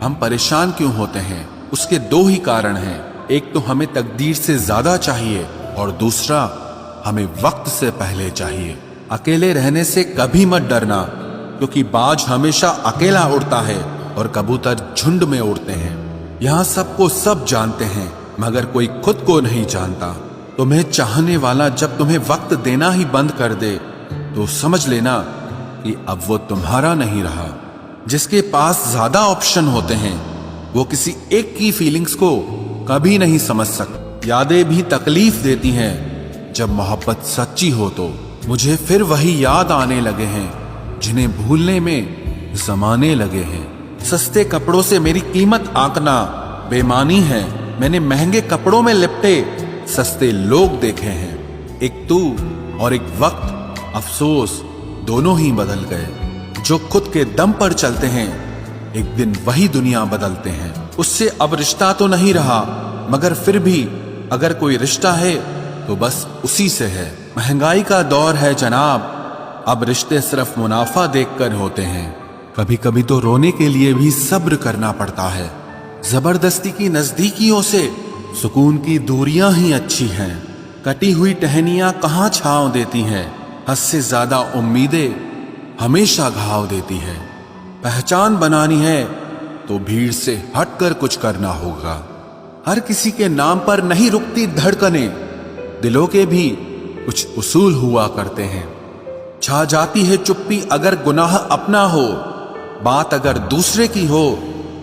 हम परेशान क्यों होते हैं? उसके दो ही कारण हैं। एक तो हमें तकदीर से ज्यादा चाहिए और दूसरा हमें वक्त से पहले चाहिए। अकेले रहने से कभी मत डरना, क्योंकि बाज हमेशा अकेला उड़ता है और कबूतर झुंड में उड़ते हैं। यहाँ सबको सब जानते हैं, मगर कोई खुद को नहीं जानता। तुम्हें चाहने वाला जब तुम्हें वक्त देना ही बंद कर दे तो समझ लेना कि अब वो तुम्हारा नहीं रहा। जिसके पास ज्यादा ऑप्शन होते हैं वो किसी एक की फीलिंग्स को कभी नहीं समझ सकता। यादें भी तकलीफ देती हैं जब मोहब्बत सच्ची हो तो। मुझे फिर वही याद आने लगे हैं जिन्हें भूलने में जमाने लगे हैं। सस्ते कपड़ों से मेरी कीमत आंकना बेमानी है। मैंने महंगे कपड़ों में लिपटे सस्ते लोग देखे हैं। एक तू और एक वक्त, अफसोस दोनों ही बदल गए। जो खुद के दम पर चलते हैं एक दिन वही दुनिया बदलते हैं। उससे अब रिश्ता तो नहीं रहा, मगर फिर भी अगर कोई रिश्ता है तो बस उसी से है। महंगाई का दौर है जनाब, अब रिश्ते सिर्फ मुनाफा देखकर होते हैं। कभी कभी तो रोने के लिए भी सब्र करना पड़ता है। जबरदस्ती की नजदीकियों से सुकून की दूरियां ही अच्छी हैं। कटी हुई टहनियां कहाँ छांव देती हैं। हद से ज्यादा उम्मीदें हमेशा घाव देती है। पहचान बनानी है तो भीड़ से हटकर कुछ करना होगा। हर किसी के नाम पर नहीं रुकती धड़कनें, दिलों के भी कुछ उसूल हुआ करते हैं। छा जाती है चुप्पी अगर गुनाह अपना हो, बात अगर दूसरे की हो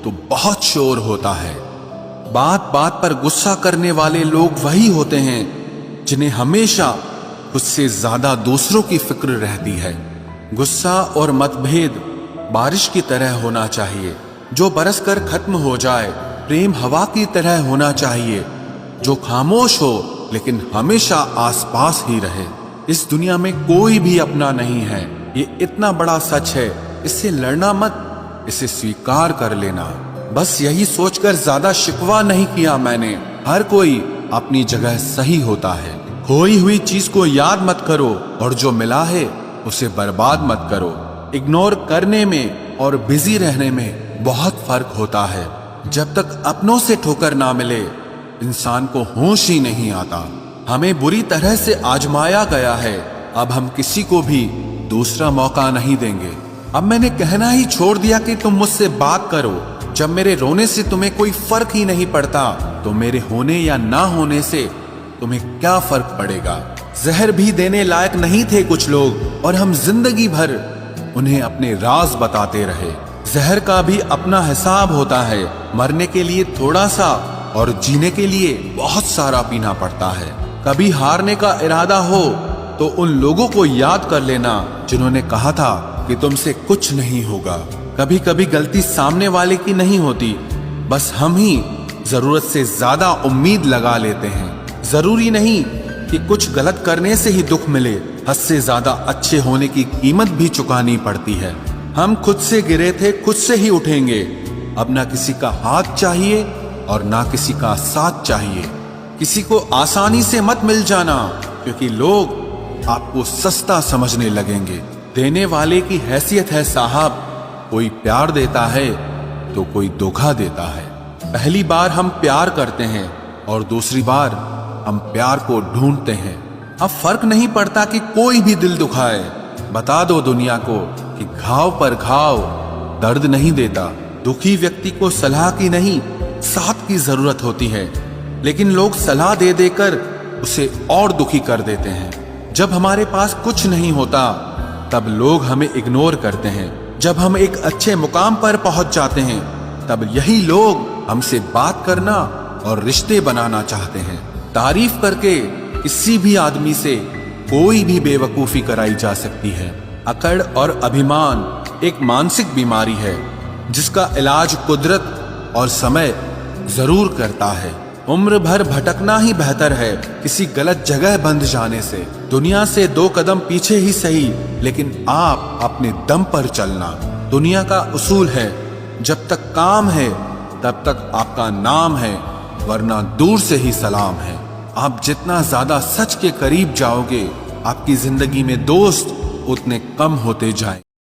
तो बहुत शोर होता है। बात बात पर गुस्सा करने वाले लोग वही होते हैं जिन्हें हमेशा खुद से ज्यादा दूसरों की फिक्र रहती है। गुस्सा और मतभेद बारिश की तरह होना चाहिए, जो बरस कर खत्म हो जाए। प्रेम हवा की तरह होना चाहिए, जो खामोश हो लेकिन हमेशा आसपास ही रहे। इस दुनिया में कोई भी अपना नहीं है, ये इतना बड़ा सच है। इससे लड़ना मत, इसे स्वीकार कर लेना। बस यही सोचकर ज्यादा शिकवा नहीं किया मैंने। हर कोई अपनी जगह सही होता है। खोई हुई चीज को याद मत करो और जो मिला है उसे बर्बाद मत करो। इग्नोर करने में और बिजी रहने में बहुत फर्क होता है। जब तक अपनों से ठोकर ना मिले इंसान को होश ही नहीं आता। हमें बुरी तरह से आजमाया गया है, अब हम किसी को भी दूसरा मौका नहीं देंगे। अब मैंने कहना ही छोड़ दिया कि तुम मुझसे बात करो। जब मेरे रोने से तुम्हें कोई फर्क ही नहीं पड़ता तो मेरे होने या ना होने से तुम्हें क्या फर्क पड़ेगा। जहर भी देने लायक नहीं थे कुछ लोग और हम जिंदगी भर उन्हें अपने राज बताते रहे। जहर का भी अपना हिसाब होता है। मरने के लिए थोड़ा सा और जीने के लिए बहुत सारा पीना पड़ता है। कभी हारने का इरादा हो तो उन लोगों को याद कर लेना जिन्होंने कहा था कि तुमसे कुछ नहीं होगा। कभी कभी गलती सामने वाले की नहीं होती, बस हम ही जरूरत से ज्यादा उम्मीद लगा लेते हैं। जरूरी नहीं कि कुछ गलत करने से ही दुख मिले, हद से ज्यादा अच्छे होने की कीमत भी चुकानी पड़ती है। हम खुद से गिरे थे, खुद से ही उठेंगे। अब ना किसी का हाथ चाहिए और ना किसी का साथ चाहिए। किसी को आसानी से मत मिल जाना, क्योंकि लोग आपको सस्ता समझने लगेंगे। देने वाले की हैसियत है साहब, कोई प्यार देता है तो कोई धोखा देता है। पहली बार हम प्यार करते हैं और दूसरी बार हम प्यार को ढूंढते हैं। अब फर्क नहीं पड़ता कि कोई भी दिल दुखाए। बता दो दुनिया को कि घाव पर घाव दर्द नहीं देता। दुखी व्यक्ति को सलाह की नहीं, साथ की जरूरत होती है, लेकिन लोग सलाह दे देकर उसे और दुखी कर देते हैं। जब हमारे पास कुछ नहीं होता तब लोग हमें इग्नोर करते हैं। जब हम एक अच्छे मुकाम पर पहुंच जाते हैं तब यही लोग हमसे बात करना और रिश्ते बनाना चाहते हैं। तारीफ करके किसी भी आदमी से कोई भी बेवकूफी कराई जा सकती है। अकड़ और अभिमान एक मानसिक बीमारी है जिसका इलाज कुदरत और समय जरूर करता है। उम्र भर भटकना ही बेहतर है किसी गलत जगह बंध जाने से। दुनिया से 2 कदम पीछे ही सही, लेकिन आप अपने दम पर चलना। दुनिया का उसूल है, जब तक काम है तब तक आपका नाम है, वरना दूर से ही सलाम है। आप जितना ज्यादा सच के करीब जाओगे, आपकी जिंदगी में दोस्त उतने कम होते जाएं।